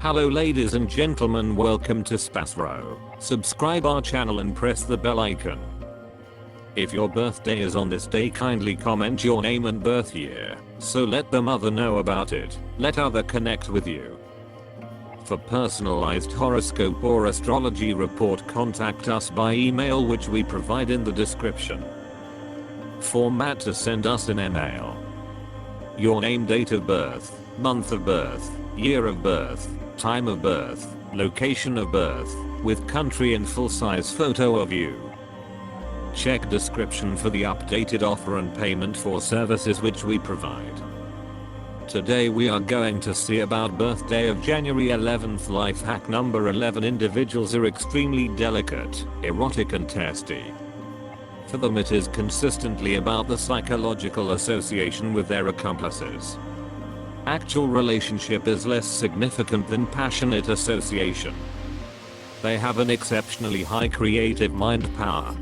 Hello ladies and gentlemen, welcome to SPASRO. Subscribe our channel and press the bell icon. If your birthday is on this day, kindly comment your name and birth year, so let the mother know about it. Let other connect with you. For personalized horoscope or astrology report, contact us by email, which we provide in the description. Format to send us an email: your name, date of birth, month of birth, year of birth, time of birth, location of birth, with country and full-size photo of you. Check description for the updated offer and payment for services which we provide. Today we are going to see about birthday of January 11th. Life hack number 11. Individuals are extremely delicate, erotic and testy. For them it is consistently about the psychological association with their accomplices. Actual relationship is less significant than passionate association. They have an exceptionally high creative mind power.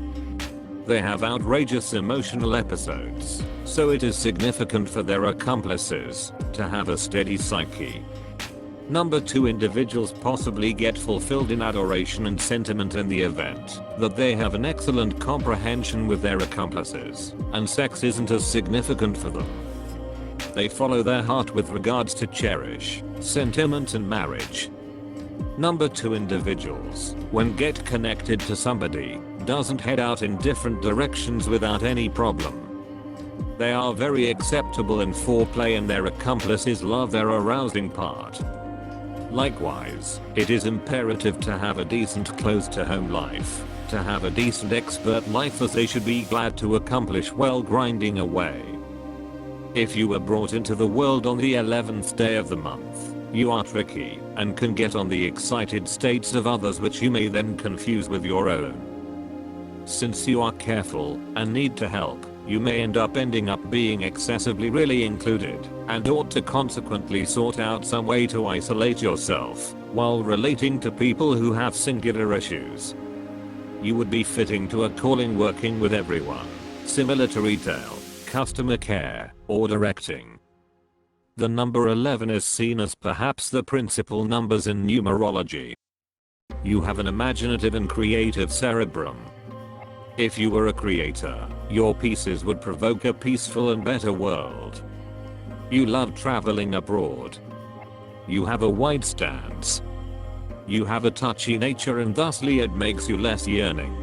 They have outrageous emotional episodes, so it is significant for their accomplices to have a steady psyche. Number 2. Individuals possibly get fulfilled in adoration and sentiment in the event that they have an excellent comprehension with their accomplices, and sex isn't as significant for them. They follow their heart with regards to cherish, sentiment and marriage. Number 2. Individuals, when get connected to somebody, doesn't head out in different directions without any problem. They are very acceptable in foreplay and their accomplices love their arousing part. Likewise, it is imperative to have a decent close to home life, to have a decent expert life, as they should be glad to accomplish well grinding away. If you were brought into the world on the 11th day of the month, you are tricky and can get on the excited states of others, which you may then confuse with your own. Since you are careful and need to help, you may end up being excessively really included, and ought to consequently sort out some way to isolate yourself while relating to people who have singular issues. You would be fitting to a calling working with everyone, similar to retail, customer care, or directing. The number 11 is seen as perhaps the principal numbers in numerology. You have an imaginative and creative cerebrum. If you were a creator, your pieces would provoke a peaceful and better world. You love traveling abroad. You have a wide stance. You have a touchy nature, and thusly it makes you less yearning.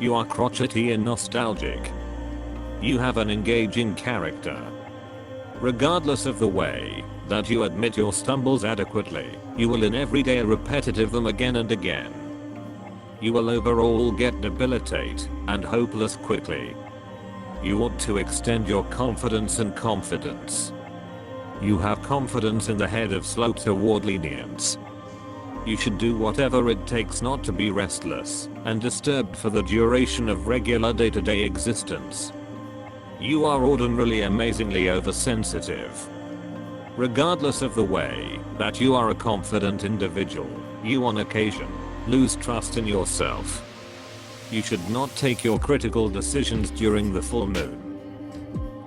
You are crotchety and nostalgic. You have an engaging character. Regardless of the way that you admit your stumbles adequately, you will in every day repetitive them again and again. You will overall get debilitate and hopeless quickly. You ought to extend your confidence and confidence. You have confidence in the head of slope toward lenience. You should do whatever it takes not to be restless and disturbed for the duration of regular day-to-day existence. You are ordinarily amazingly oversensitive. Regardless of the way that you are a confident individual, you on occasion lose trust in yourself. You should not take your critical decisions during the full moon.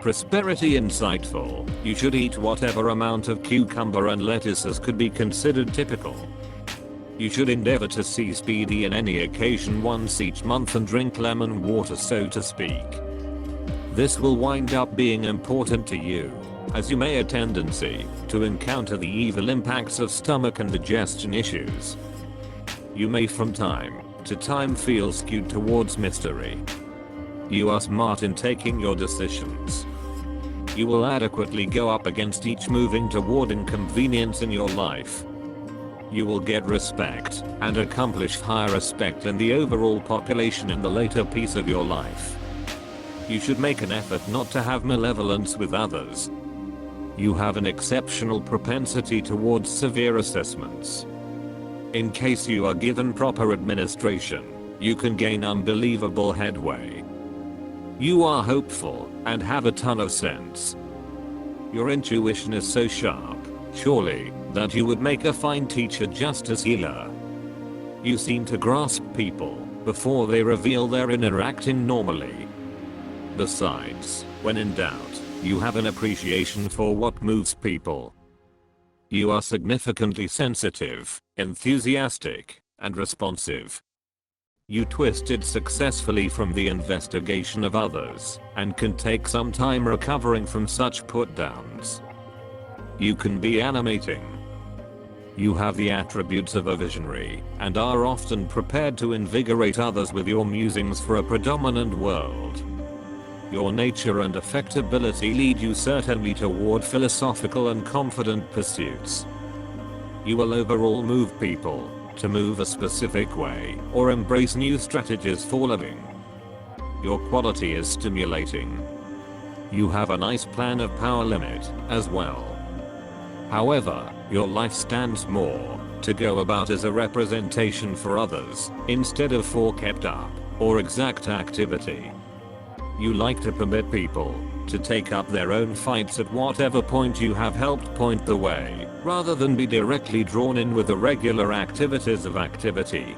Prosperity insightful, you should eat whatever amount of cucumber and lettuce as could be considered typical. You should endeavor to see speedy in any occasion once each month and drink lemon water, so to speak. This will wind up being important to you, as you may have a tendency to encounter the evil impacts of stomach and digestion issues. You may from time to time feel skewed towards mystery. You are smart in taking your decisions. You will adequately go up against each moving toward inconvenience in your life. You will get respect and accomplish higher respect in the overall population in the later piece of your life. You should make an effort not to have malevolence with others. You have an exceptional propensity towards severe assessments. In case you are given proper administration, you can gain unbelievable headway. You are hopeful and have a ton of sense. Your intuition is so sharp, surely, that you would make a fine teacher just as healer. You seem to grasp people before they reveal their inner acting normally. Besides, when in doubt, you have an appreciation for what moves people. You are significantly sensitive, enthusiastic, and responsive. You twisted successfully from the investigation of others, and can take some time recovering from such put-downs. You can be animating. You have the attributes of a visionary, and are often prepared to invigorate others with your musings for a predominant world. Your nature and affectability lead you certainly toward philosophical and confident pursuits. You will overall move people to move a specific way or embrace new strategies for living. Your quality is stimulating. You have a nice plan of power limit as well. However, your life stands more to go about as a representation for others instead of for kept up or exact activity. You like to permit people to take up their own fights at whatever point you have helped point the way, rather than be directly drawn in with the regular activities of activity.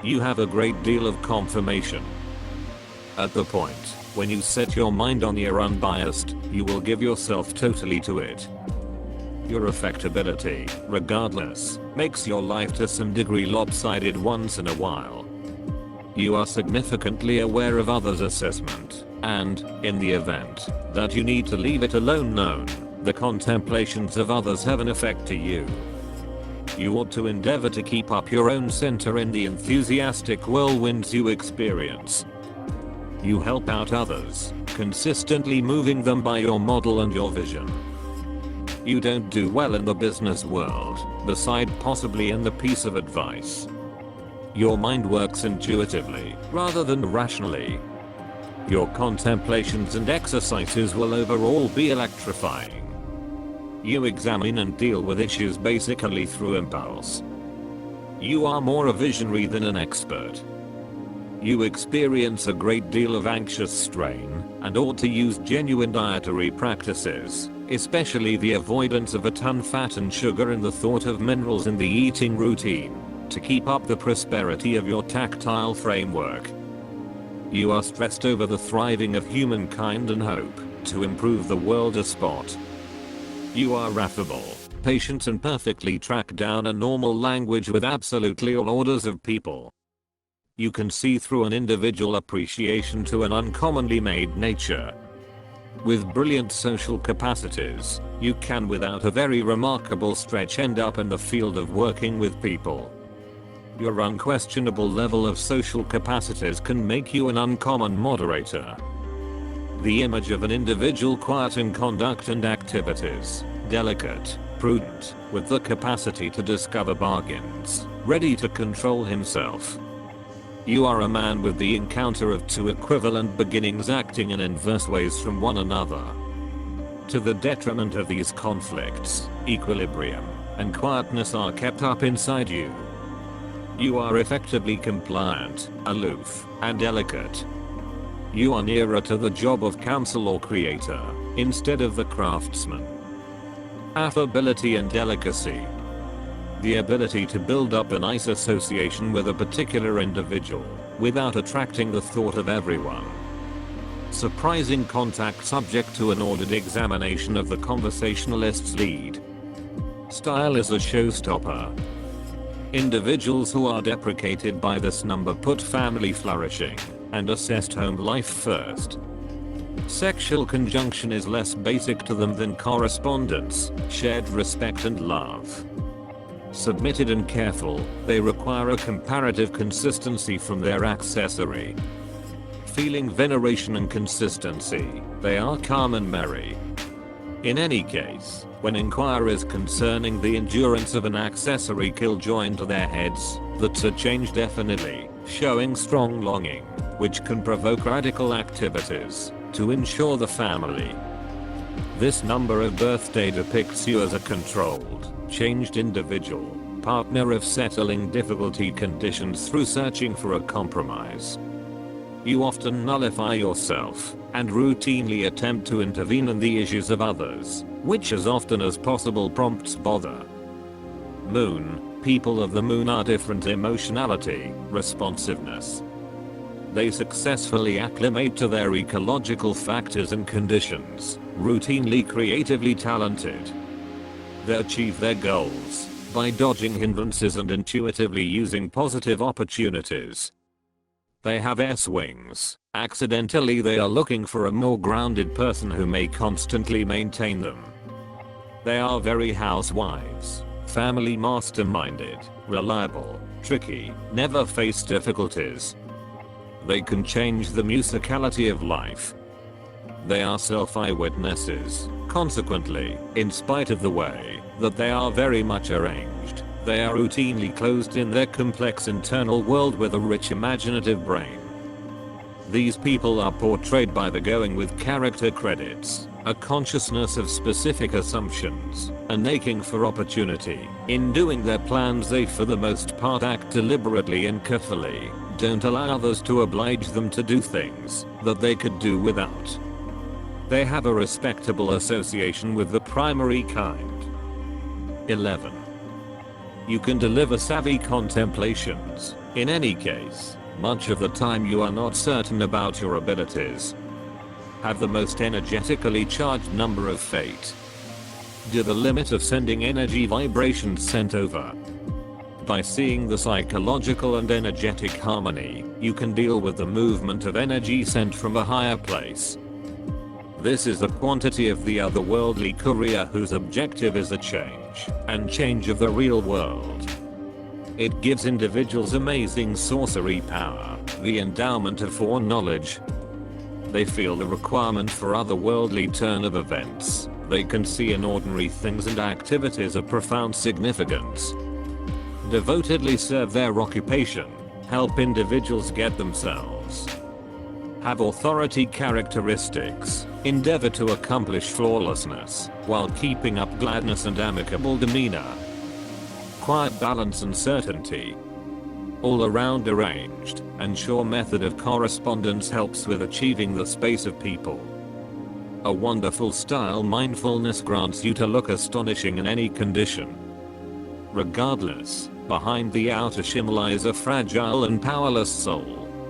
You have a great deal of confirmation. At the point when you set your mind on you're unbiased, you will give yourself totally to it. Your affectability, regardless, makes your life to some degree lopsided once in a while. You are significantly aware of others' assessment, and, in the event that you need to leave it alone known, the contemplations of others have an effect to you. You ought to endeavor to keep up your own center in the enthusiastic whirlwinds you experience. You help out others, consistently moving them by your model and your vision. You don't do well in the business world, beside possibly in the piece of advice. Your mind works intuitively, rather than rationally. Your contemplations and exercises will overall be electrifying. You examine and deal with issues basically through impulse. You are more a visionary than an expert. You experience a great deal of anxious strain, and ought to use genuine dietary practices, especially the avoidance of a ton fat and sugar and the thought of minerals in the eating routine, to keep up the prosperity of your tactile framework. You are stressed over the thriving of humankind and hope to improve the world a spot. You are affable, patient, and perfectly track down a normal language with absolutely all orders of people. You can see through an individual appreciation to an uncommonly made nature. With brilliant social capacities, you can without a very remarkable stretch end up in the field of working with people. Your unquestionable level of social capacities can make you an uncommon moderator. The image of an individual quiet in conduct and activities, delicate, prudent, with the capacity to discover bargains, ready to control himself. You are a man with the encounter of two equivalent beginnings acting in inverse ways from one another. To the detriment of these conflicts, equilibrium and quietness are kept up inside you. You are effectively compliant, aloof, and delicate. You are nearer to the job of counsel or creator, instead of the craftsman. Affability and delicacy. The ability to build up a nice association with a particular individual, without attracting the thought of everyone. Surprising contact subject to an ordered examination of the conversationalist's lead. Style is a showstopper. Individuals who are deprecated by this number put family flourishing and assessed home life first. Sexual conjunction is less basic to them than correspondence, shared respect and love. Submitted and careful, they require a comparative consistency from their accessory. Feeling veneration and consistency, they are calm and merry. In any case, when inquiries concerning the endurance of an accessory kill join to their heads, that's a change definitely, showing strong longing, which can provoke radical activities to ensure the family. This number of birthday depicts you as a controlled, changed individual, partner of settling difficulty conditions through searching for a compromise. You often nullify yourself and routinely attempt to intervene in the issues of others, which as often as possible prompts bother. Moon, people of the moon are different emotionality, responsiveness. They successfully acclimate to their ecological factors and conditions, routinely creatively talented. They achieve their goals by dodging hindrances and intuitively using positive opportunities. They have S-wings. Accidentally they are looking for a more grounded person who may constantly maintain them. They are very housewives, family masterminded, reliable, tricky, never face difficulties. They can change the musicality of life. They are self-eyewitnesses. Consequently, in spite of the way that they are very much arranged, they are routinely closed in their complex internal world with a rich imaginative brain. These people are portrayed by the going with character credits, a consciousness of specific assumptions, an aching for opportunity. In doing their plans they for the most part act deliberately and carefully, don't allow others to oblige them to do things that they could do without. They have a respectable association with the primary kind. 11. You can deliver savvy contemplations. In any case, much of the time you are not certain about your abilities. Have the most energetically charged number of fate. Do the limit of sending energy vibrations sent over. By seeing the psychological and energetic harmony, you can deal with the movement of energy sent from a higher place. This is the quantity of the otherworldly courier whose objective is a change, and change of the real world. It gives individuals amazing sorcery power, the endowment of foreknowledge. They feel the requirement for otherworldly turn of events. They can see in ordinary things and activities of profound significance. Devotedly serve their occupation, help individuals get themselves. Have authority characteristics, endeavor to accomplish flawlessness, while keeping up gladness and amicable demeanor. Quiet balance and certainty. All around arranged and sure method of correspondence helps with achieving the space of people. A wonderful style mindfulness grants you to look astonishing in any condition. Regardless, behind the outer shim lies a fragile and powerless soul.